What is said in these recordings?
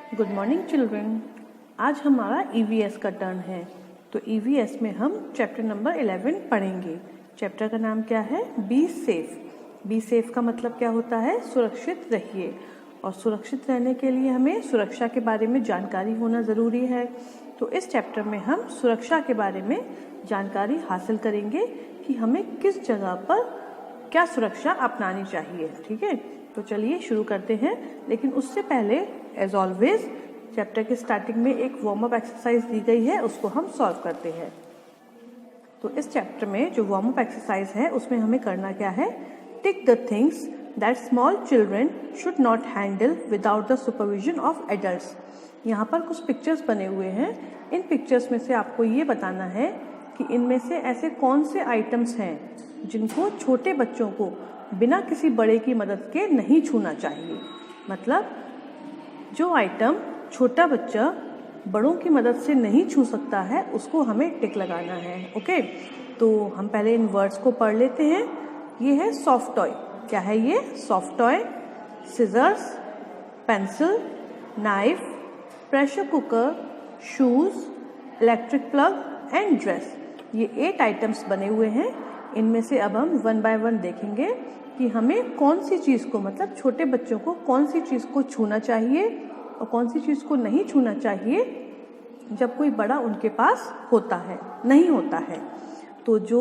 Good morning children. आज हमारा EVS का टर्न है। तो ईवीएस में हम चैप्टर नंबर 11 पढ़ेंगे। चैप्टर का नाम क्या है? Be safe. बी सेफ का मतलब क्या होता है? सुरक्षित रहिए। और सुरक्षित रहने के लिए हमें सुरक्षा के बारे में जानकारी होना ज़रूरी है। तो इस चैप्टर में हम सुरक्षा के बारे में जानकारी हासिल करेंगे कि हमें किस जगह पर क्या सुरक्षा अपनानी चाहिए। ठीक है, तो चलिए शुरू करते हैं। लेकिन उससे पहले एज ऑलवेज चैप्टर के स्टार्टिंग में एक वार्म अप एक्सरसाइज दी गई है, उसको हम सॉल्व करते हैं। तो इस चैप्टर में जो वार्म अप एक्सरसाइज है उसमें हमें करना क्या है? Tick the things that small children should not handle without the supervision of adults. यहाँ पर कुछ पिक्चर्स बने हुए हैं। इन पिक्चर्स में से आपको ये बताना है कि इनमें से ऐसे कौन से आइटम्स हैं जिनको छोटे बच्चों को बिना किसी बड़े की मदद के नहीं छूना चाहिए। मतलब जो आइटम छोटा बच्चा बड़ों की मदद से नहीं छू सकता है उसको हमें टिक लगाना है। ओके, तो हम पहले इन वर्ड्स को पढ़ लेते हैं। ये है सॉफ्ट टॉय। क्या है ये? Soft toy, scissors, pencil, knife, pressure cooker, shoes, electric plug and dress. ये 8 आइटम्स बने हुए हैं। इनमें से अब हम 1 बाय 1 देखेंगे कि हमें कौन सी चीज़ को, मतलब छोटे बच्चों को कौन सी चीज़ को छूना चाहिए और कौन सी चीज़ को नहीं छूना चाहिए जब कोई बड़ा उनके पास होता है, नहीं होता है। तो जो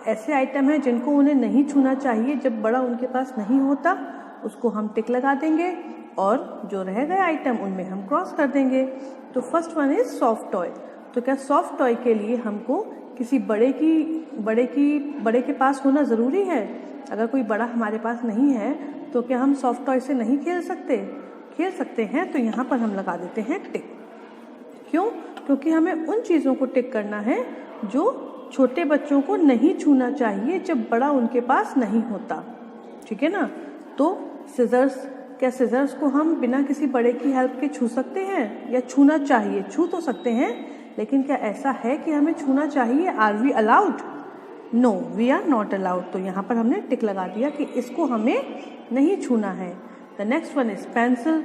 ऐसे आइटम हैं जिनको उन्हें नहीं छूना चाहिए जब बड़ा उनके पास नहीं होता, उसको हम टिक लगा देंगे और जो रह गए आइटम उनमें हम क्रॉस कर देंगे। तो first one is soft toy. तो क्या सॉफ्ट टॉय के लिए हमको किसी बड़े के पास होना ज़रूरी है? अगर कोई बड़ा हमारे पास नहीं है तो क्या हम सॉफ्ट टॉय से नहीं खेल सकते? खेल सकते हैं। तो यहाँ पर हम लगा देते हैं टिक। क्यों? क्योंकि हमें उन चीज़ों को टिक करना है जो छोटे बच्चों को नहीं छूना चाहिए जब बड़ा उनके पास नहीं होता। ठीक है ना? तो सिजर्स, क्या सिजर्स को हम बिना किसी बड़े की हेल्प के छू सकते हैं या छूना चाहिए? छू तो सकते हैं, लेकिन क्या ऐसा है कि हमें छूना चाहिए? Are we allowed? No, we are not allowed. तो यहाँ पर हमने टिक लगा दिया कि इसको हमें नहीं छूना है। The next one is pencil.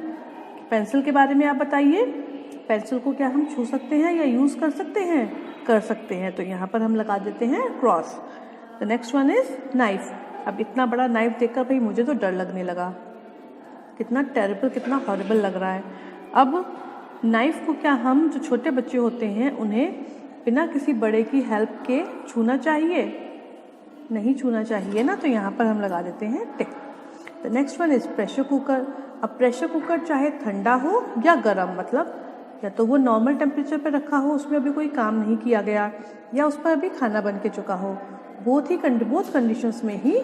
Pencil के बारे में आप बताइए। पेंसिल को क्या हम छू सकते हैं या यूज़ कर सकते हैं? कर सकते हैं। तो यहाँ पर हम लगा देते हैं cross. The next one is knife. अब इतना बड़ा नाइफ देखकर भाई मुझे तो डर लगने लगा। कितना टेरिबल, कितना हॉरिबल लग रहा है। अब नाइफ को क्या हम, जो छोटे बच्चे होते हैं, उन्हें बिना किसी बड़े की हेल्प के छूना चाहिए? नहीं छूना चाहिए ना। तो यहाँ पर हम लगा देते हैं tick. The next one is pressure cooker. अब प्रेशर कुकर चाहे ठंडा हो या गर्म, मतलब या तो वो नॉर्मल टेम्परेचर पर रखा हो, उसमें अभी कोई काम नहीं किया गया, या उस पर अभी खाना बन के चुका हो, बोथ कंडीशंस में ही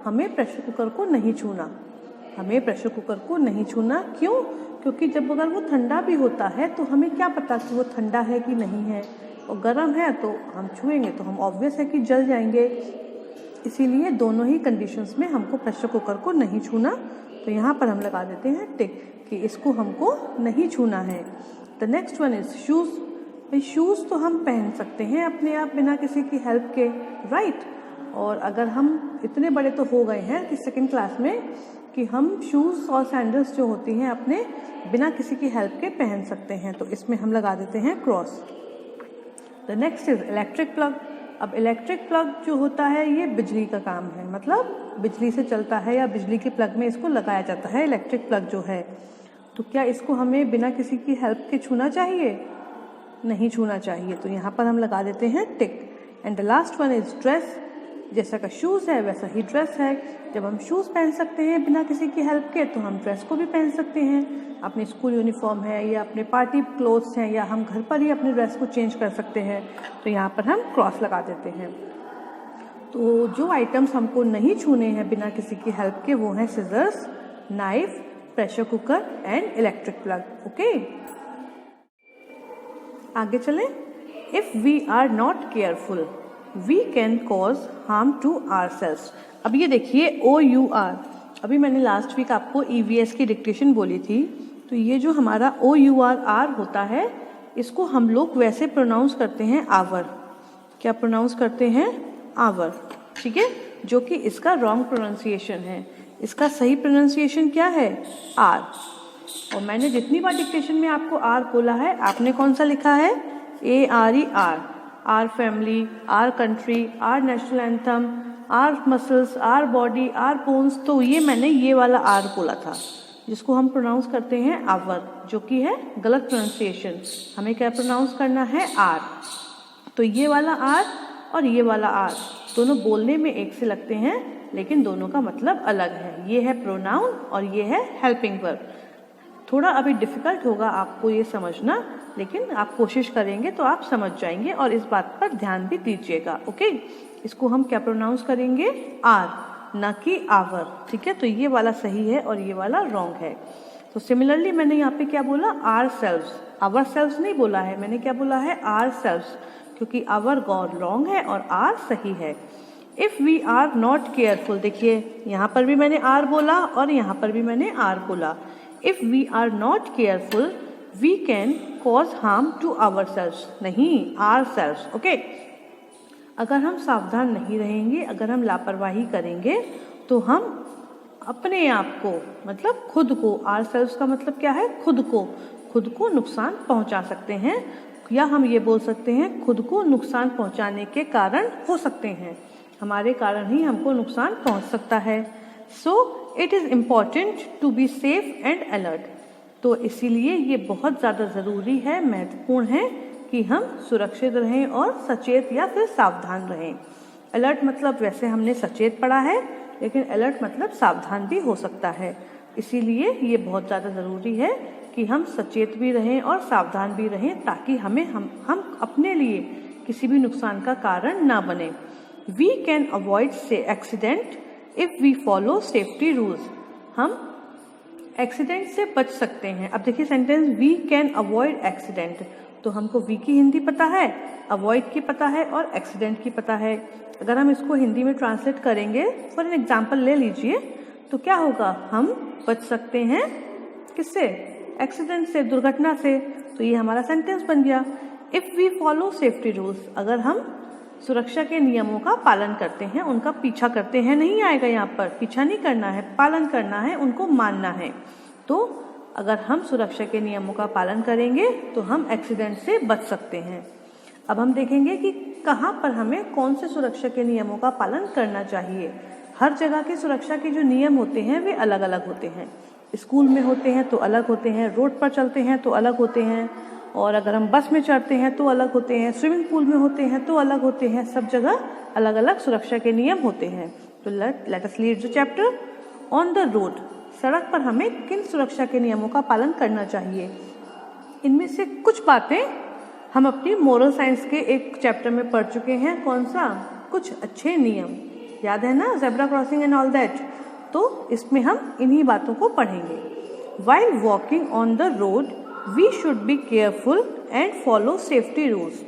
हमें प्रेशर कुकर को नहीं छूना। हमें प्रेशर कुकर को नहीं छूना। क्यों? क्योंकि जब अगर वो ठंडा भी होता है तो हमें क्या पता कि वो ठंडा है कि नहीं है, और गर्म है तो हम छुएंगे तो हम ऑब्वियस है कि जल जाएंगे। इसीलिए दोनों ही कंडीशंस में हमको प्रेशर कुकर को नहीं छूना। तो यहाँ पर हम लगा देते हैं टिक कि इसको हमको नहीं छूना है। The next one is shoes. भाई शूज़ तो हम पहन सकते हैं अपने आप बिना किसी की हेल्प के, राइट? और अगर हम इतने बड़े तो हो गए हैं कि 2nd क्लास में कि हम शूज़ और सैंडल्स जो होती हैं अपने बिना किसी की हेल्प के पहन सकते हैं। तो इसमें हम लगा देते हैं cross. The next is electric plug. अब इलेक्ट्रिक प्लग जो होता है ये बिजली का काम है, मतलब बिजली से चलता है या बिजली के प्लग में इसको लगाया जाता है, इलेक्ट्रिक प्लग जो है। तो क्या इसको हमें बिना किसी की हेल्प के छूना चाहिए? नहीं छूना चाहिए। तो यहाँ पर हम लगा देते हैं tick. And the last one is dress. जैसा का शूज़ है वैसा ही ड्रेस है। जब हम शूज़ पहन सकते हैं बिना किसी की हेल्प के, तो हम ड्रेस को भी पहन सकते हैं। अपनी स्कूल यूनिफॉर्म है या अपने पार्टी क्लोथ्स हैं, या हम घर पर ही अपनी ड्रेस को चेंज कर सकते हैं। तो यहाँ पर हम क्रॉस लगा देते हैं। तो जो आइटम्स हमको नहीं छूने हैं बिना किसी की हेल्प के वो हैं scissors, knife, pressure cooker and electric plug. Okay, आगे चलें। If we are not careful we can cause harm to ourselves. अब ये देखिए OUR। अभी मैंने लास्ट वीक आपको EVS की डिक्टेशन बोली थी। तो ये जो हमारा OUR होता है, इसको हम लोग वैसे प्रोनाउंस करते हैं आवर। क्या प्रोनाउंस करते हैं? आवर। ठीक है, जो कि इसका रॉन्ग प्रोनाउंसिएशन है। इसका सही प्रोनाउंसिएशन क्या है? आर। और मैंने जितनी बार डिक्टेशन में आपको आर बोला है, आपने कौन सा लिखा है? ARE, our family, our country, our national anthem, our muscles, our body, our bones. तो ये मैंने ये वाला आर बोला था, जिसको हम प्रोनाउंस करते हैं आवर, जो कि है गलत प्रोनाउंसिएशन। हमें क्या प्रोनाउंस करना है? आर। तो ये वाला आर और ये वाला आर दोनों बोलने में एक से लगते हैं, लेकिन दोनों का मतलब अलग है। ये है प्रोनाउन और ये है हेल्पिंग वर्ब। थोड़ा अभी डिफिकल्ट होगा आपको ये समझना, लेकिन आप कोशिश करेंगे तो आप समझ जाएंगे, और इस बात पर ध्यान भी दीजिएगा। ओके, इसको हम क्या प्रोनाउंस करेंगे? आर, ना कि आवर। ठीक है, तो ये वाला सही है और ये वाला रॉन्ग है। तो सिमिलरली मैंने यहाँ पे क्या बोला? आर सेल्व्स, आवर सेल्व्स नहीं बोला है, मैंने क्या बोला है? आर सेल्व्स, क्योंकि आवर रॉन्ग है और आर सही है। If we are not careful, देखिए यहाँ पर भी मैंने आर बोला और यहाँ पर भी मैंने आर बोला। If we are not careful we can cause harm to ourselves, नहीं आर सेल्व्स। ओके, अगर हम सावधान नहीं रहेंगे, अगर हम लापरवाही करेंगे, तो हम अपने आप को, मतलब खुद को, आर सेल्व्स का मतलब क्या है? खुद को नुकसान पहुंचा सकते हैं, या हम ये बोल सकते हैं खुद को नुकसान पहुंचाने के कारण हो सकते हैं। हमारे कारण ही हमको नुकसान पहुंच सकता है। So it is important to be safe and alert. तो इसीलिए ये बहुत ज़्यादा ज़रूरी है, महत्वपूर्ण है कि हम सुरक्षित रहें और सचेत या फिर सावधान रहें। अलर्ट मतलब वैसे हमने सचेत पढ़ा है, लेकिन अलर्ट मतलब सावधान भी हो सकता है। इसीलिए ये बहुत ज़्यादा ज़रूरी है कि हम सचेत भी रहें और सावधान भी रहें, ताकि हम अपने लिए किसी भी नुकसान का कारण ना बने। वी कैन अवॉइड से accident if we follow safety rules. हम एक्सीडेंट से बच सकते हैं। अब देखिए sentence, we can avoid accident, तो हमको वी की हिंदी पता है, अवॉइड की पता है और एक्सीडेंट की पता है। अगर हम इसको हिंदी में ट्रांसलेट करेंगे, फॉर एन एग्जाम्पल ले लीजिए, तो क्या होगा? हम बच सकते हैं किससे? एक्सीडेंट से, दुर्घटना से। तो ये हमारा सेंटेंस बन गया। If we follow safety rules, अगर हम सुरक्षा के नियमों का पालन करते हैं, उनका पीछा करते हैं, नहीं आएगा यहाँ पर, पीछा नहीं करना है, पालन करना है, उनको मानना है। तो अगर हम सुरक्षा के नियमों का पालन करेंगे तो हम एक्सीडेंट से बच सकते हैं। अब हम देखेंगे कि कहाँ पर हमें कौन से सुरक्षा के नियमों का पालन करना चाहिए। हर जगह के सुरक्षा के जो नियम होते हैं वे अलग अलग होते हैं। स्कूल में होते हैं तो अलग होते हैं, रोड पर चलते हैं तो अलग होते हैं, और अगर हम बस में चढ़ते हैं तो अलग होते हैं, स्विमिंग पूल में होते हैं तो अलग होते हैं। सब जगह अलग अलग सुरक्षा के नियम होते हैं। तो let us read the chapter on the road. सड़क पर हमें किन सुरक्षा के नियमों का पालन करना चाहिए? इनमें से कुछ बातें हम अपनी मोरल साइंस के एक चैप्टर में पढ़ चुके हैं। कौन सा? कुछ अच्छे नियम, याद है ना, zebra crossing and all that. तो इसमें हम इन्हीं बातों को पढ़ेंगे। While walking on the road we should be careful and follow safety rules.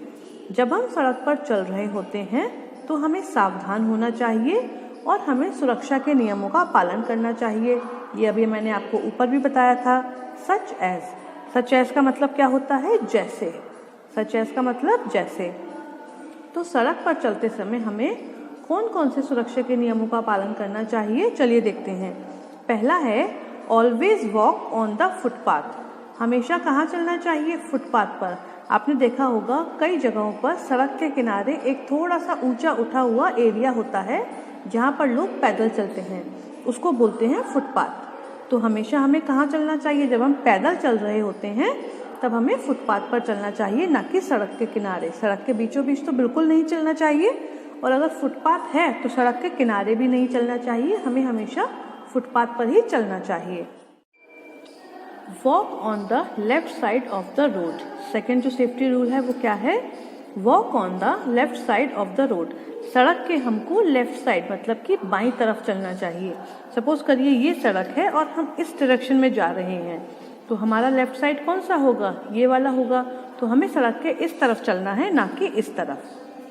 जब हम सड़क पर चल रहे होते हैं तो हमें सावधान होना चाहिए और हमें सुरक्षा के नियमों का पालन करना चाहिए। ये अभी मैंने आपको ऊपर भी बताया था। सच एज का मतलब क्या होता है? जैसे। सच एज का मतलब जैसे। तो सड़क पर चलते समय हमें कौन कौन से सुरक्षा के नियमों का पालन करना चाहिए, चलिए देखते हैं। पहला है always walk on the footpath. हमेशा कहाँ चलना चाहिए? फुटपाथ पर। आपने देखा होगा कई जगहों पर सड़क के किनारे एक थोड़ा सा ऊंचा उठा हुआ एरिया होता है जहाँ पर लोग पैदल चलते हैं, उसको बोलते हैं फुटपाथ। तो हमेशा हमें कहाँ चलना चाहिए? जब हम पैदल चल रहे होते हैं तब हमें फुटपाथ पर चलना चाहिए, ना कि सड़क के किनारे। सड़क के बीचों बीच तो बिल्कुल नहीं चलना चाहिए, और अगर फुटपाथ है तो सड़क के किनारे भी नहीं चलना चाहिए। हमें हमेशा फुटपाथ पर ही चलना चाहिए। Walk on the left side of the road. Second जो सेफ्टी रूल है वो क्या है? Walk on the left side of the road. सड़क के हमको लेफ्ट साइड मतलब कि बाईं तरफ चलना चाहिए। सपोज करिए ये सड़क है और हम इस डायरेक्शन में जा रहे हैं, तो हमारा लेफ्ट साइड कौन सा होगा? ये वाला होगा। तो हमें सड़क के इस तरफ चलना है, ना कि इस तरफ,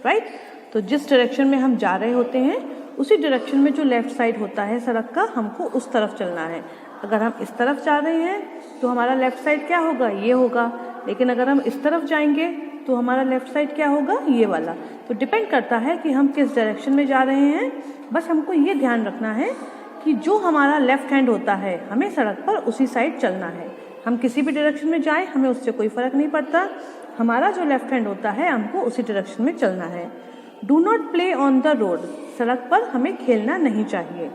राइट। तो जिस डायरेक्शन में हम जा रहे होते हैं उसी डायरेक्शन में जो लेफ्ट साइड होता है सड़क का, हमको उस तरफ चलना है। अगर हम इस तरफ जा रहे हैं तो हमारा लेफ्ट साइड क्या होगा? ये होगा। लेकिन अगर हम इस तरफ जाएंगे तो हमारा लेफ्ट साइड क्या होगा? ये वाला। तो डिपेंड करता है कि हम किस डायरेक्शन में जा रहे हैं। बस हमको ये ध्यान रखना है कि जो हमारा लेफ्ट हैंड होता है हमें सड़क पर उसी साइड चलना है। हम किसी भी डायरेक्शन में जाएं हमें उससे कोई फर्क नहीं पड़ता, हमारा जो लेफ्ट हैंड होता है हमको उसी डायरेक्शन में चलना है। Do not play on the road, सड़क पर हमें खेलना नहीं चाहिए।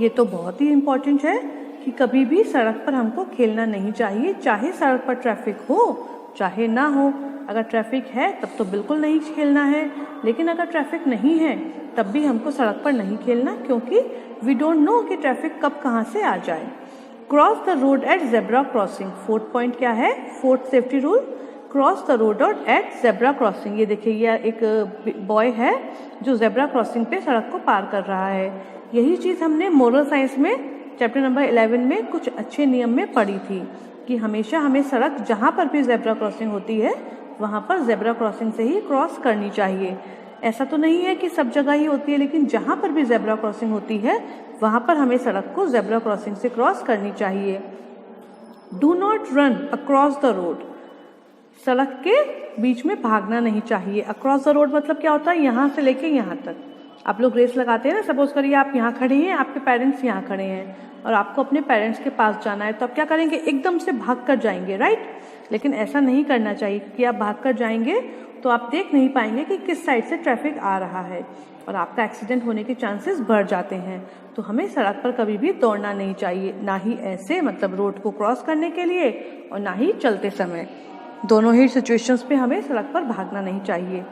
ये तो बहुत ही इम्पोर्टेंट है कि कभी भी सड़क पर हमको खेलना नहीं चाहिए, चाहे सड़क पर ट्रैफिक हो चाहे ना हो। अगर ट्रैफिक है तब तो बिल्कुल नहीं खेलना है, लेकिन अगर ट्रैफिक नहीं है तब भी हमको सड़क पर नहीं खेलना, क्योंकि वी डोंट नो कि ट्रैफिक कब कहाँ से आ जाए। Cross the road at zebra crossing, fourth point क्या है, fourth safety rule, cross the road at zebra crossing. ये देखिए ये एक बॉय है जो जेब्रा क्रॉसिंग पे सड़क को पार कर रहा है। यही चीज़ हमने मोरल साइंस में चैप्टर नंबर 11 में कुछ अच्छे नियम में पढ़ी थी कि हमेशा हमें सड़क जहाँ पर भी जेब्रा क्रॉसिंग होती है वहाँ पर जेब्रा क्रॉसिंग से ही क्रॉस करनी चाहिए। ऐसा तो नहीं है कि सब जगह ही होती है, लेकिन जहाँ पर भी जेब्रा क्रॉसिंग होती है वहाँ पर हमें सड़क को जेब्रा क्रॉसिंग से क्रॉस करनी चाहिए। Do not run across the road, सड़क के बीच में भागना नहीं चाहिए। अक्रॉस द रोड मतलब क्या होता है, यहाँ से लेके यहाँ तक। आप लोग रेस लगाते हैं ना, सपोज करिए आप यहाँ खड़े हैं, आपके पेरेंट्स यहाँ खड़े हैं और आपको अपने पेरेंट्स के पास जाना है, तो आप क्या करेंगे, एकदम से भाग कर जाएंगे, राइट। लेकिन ऐसा नहीं करना चाहिए कि आप भाग कर जाएंगे तो आप देख नहीं पाएंगे कि किस साइड से ट्रैफिक आ रहा है और आपका एक्सीडेंट होने के चांसेस बढ़ जाते हैं। तो हमें सड़क पर कभी भी दौड़ना नहीं चाहिए, ना ही ऐसे मतलब रोड को क्रॉस करने के लिए और ना ही चलते समय। दोनों ही सिचुएशंस पे हमें सड़क पर भागना नहीं चाहिए।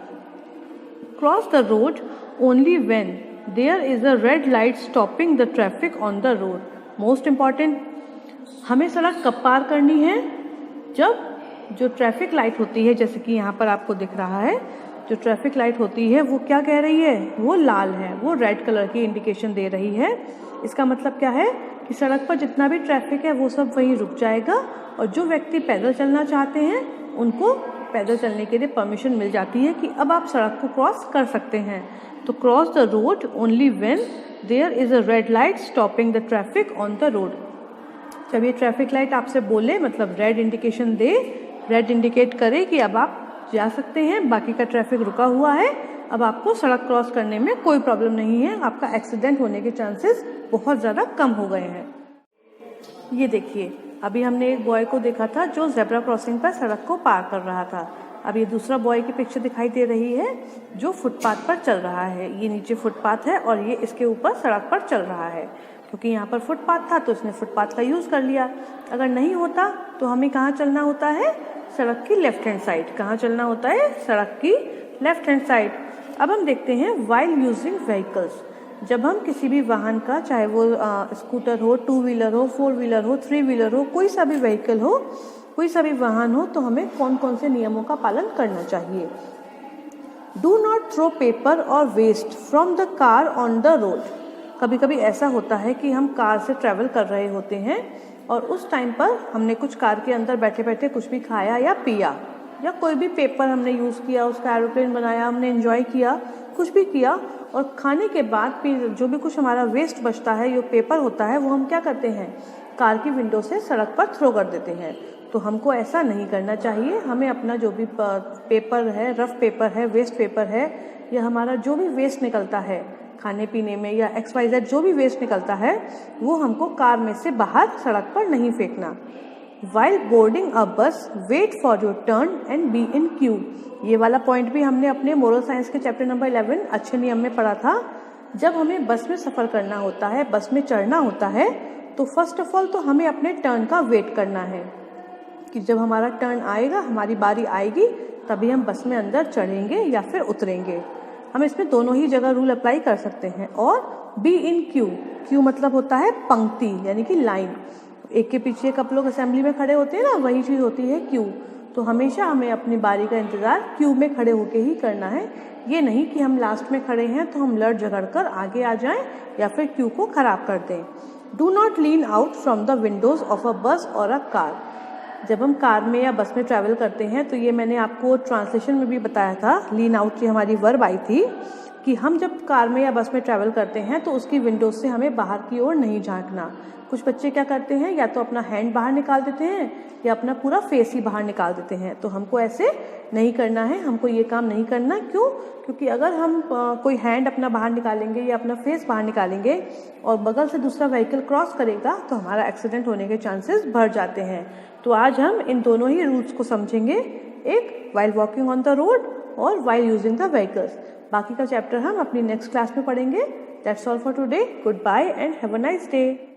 Cross the road only when there is a red light stopping the traffic on the road. Most important, हमें सड़क कब पार करनी है, जब जो ट्रैफिक लाइट होती है, जैसे कि यहाँ पर आपको दिख रहा है, जो ट्रैफिक लाइट होती है वो क्या कह रही है, वो लाल है, वो रेड कलर की इंडिकेशन दे रही है। इसका मतलब क्या है कि सड़क पर जितना भी ट्रैफिक है वो सब वहीं रुक जाएगा और जो व्यक्ति पैदल चलना चाहते हैं उनको पैदल चलने के लिए परमिशन मिल जाती है कि अब आप सड़क को क्रॉस कर सकते हैं। तो cross the road only when there is a red light stopping the traffic on the road. जब ये ट्रैफिक लाइट आपसे बोले, मतलब रेड इंडिकेशन दे, रेड इंडिकेट करे कि अब आप जा सकते हैं, बाकी का ट्रैफिक रुका हुआ है, अब आपको सड़क क्रॉस करने में कोई प्रॉब्लम नहीं है, आपका एक्सीडेंट होने के चांसेस बहुत ज़्यादा कम हो गए हैं। ये देखिए, अभी हमने एक बॉय को देखा था जो जेब्रा क्रॉसिंग पर सड़क को पार कर रहा था। अब ये दूसरा बॉय की पिक्चर दिखाई दे रही है जो फुटपाथ पर चल रहा है। ये नीचे फुटपाथ है और ये इसके ऊपर सड़क पर चल रहा है। क्योंकि यहाँ पर फुटपाथ था तो इसने फुटपाथ का यूज़ कर लिया। अगर नहीं होता तो हमें कहाँ चलना होता है, सड़क की लेफ्ट हैंड साइड। कहाँ चलना होता है, सड़क की लेफ्ट हैंड साइड। अब हम देखते हैं व्हाइल यूजिंग व्हीकल्स, जब हम किसी भी वाहन का, चाहे वो स्कूटर हो, 2 व्हीलर हो, 4 व्हीलर हो, 3 व्हीलर हो, कोई सा भी व्हीकल हो, कोई सा भी वाहन हो, तो हमें कौन कौन से नियमों का पालन करना चाहिए। डू नॉट थ्रो पेपर और waste from the car on the road. कभी कभी ऐसा होता है कि हम कार से ट्रैवल कर रहे होते हैं और उस टाइम पर हमने कुछ कार के अंदर बैठे बैठे कुछ भी खाया या पिया, या कोई भी पेपर हमने यूज़ किया, उसका एरोप्लेन बनाया, हमने एंजॉय किया, कुछ भी किया, और खाने के बाद फिर जो भी कुछ हमारा वेस्ट बचता है, जो पेपर होता है, वो हम क्या करते हैं, कार की विंडो से सड़क पर थ्रो कर देते हैं। तो हमको ऐसा नहीं करना चाहिए। हमें अपना जो भी पेपर है, रफ पेपर है, वेस्ट पेपर है, या हमारा जो भी वेस्ट निकलता है खाने पीने में या XYZ जो भी वेस्ट निकलता है, वो हमको कार में से बाहर सड़क पर नहीं फेंकना। While boarding a bus, wait for your turn and be in queue। ये वाला पॉइंट भी हमने अपने मोरल साइंस के चैप्टर नंबर 11 अच्छे नियम में पढ़ा था। जब हमें बस में सफ़र करना होता है, बस में चढ़ना होता है, तो फर्स्ट ऑफ ऑल तो हमें अपने टर्न का वेट करना है कि जब हमारा टर्न आएगा, हमारी बारी आएगी, तभी हम बस में अंदर चढ़ेंगे या फिर उतरेंगे। हम इसमें दोनों ही जगह रूल अप्लाई कर सकते हैं। और बी इन क्यू, क्यू मतलब होता है पंक्ति, यानी कि लाइन। एक के पीछे एक आप लोग असेंबली में खड़े होते हैं ना, वही चीज़ होती है क्यू। तो हमेशा हमें अपनी बारी का इंतज़ार क्यू में खड़े होके ही करना है। ये नहीं कि हम लास्ट में खड़े हैं तो हम लड़ झगड़ कर आगे आ जाएं या फिर क्यू को ख़राब कर दें। Do not lean out from the Windows of a बस और अ कार। जब हम कार में या बस में ट्रैवल करते हैं, तो ये मैंने आपको ट्रांसलेशन में भी बताया था, लीन आउट की हमारी वर्ब आई थी। कि हम जब कार में या बस में ट्रैवल करते हैं तो उसकी विंडो से हमें बाहर की ओर नहीं झांकना। कुछ बच्चे क्या करते हैं, या तो अपना हैंड बाहर निकाल देते हैं या अपना पूरा फेस ही बाहर निकाल देते हैं। तो हमको ऐसे नहीं करना है, हमको ये काम नहीं करना। क्यों? क्योंकि अगर हम कोई हैंड अपना बाहर निकालेंगे या अपना फेस बाहर निकालेंगे और बगल से दूसरा व्हीकल क्रॉस करेगा तो हमारा एक्सीडेंट होने के चांसेस बढ़ जाते हैं। तो आज हम इन दोनों ही रूल्स को समझेंगे, एक while walking on the road और वाइल यूजिंग द व्हीकल्स। बाकी का चैप्टर हम अपनी नेक्स्ट क्लास में पढ़ेंगे। That's all for today. Goodbye and have a nice day.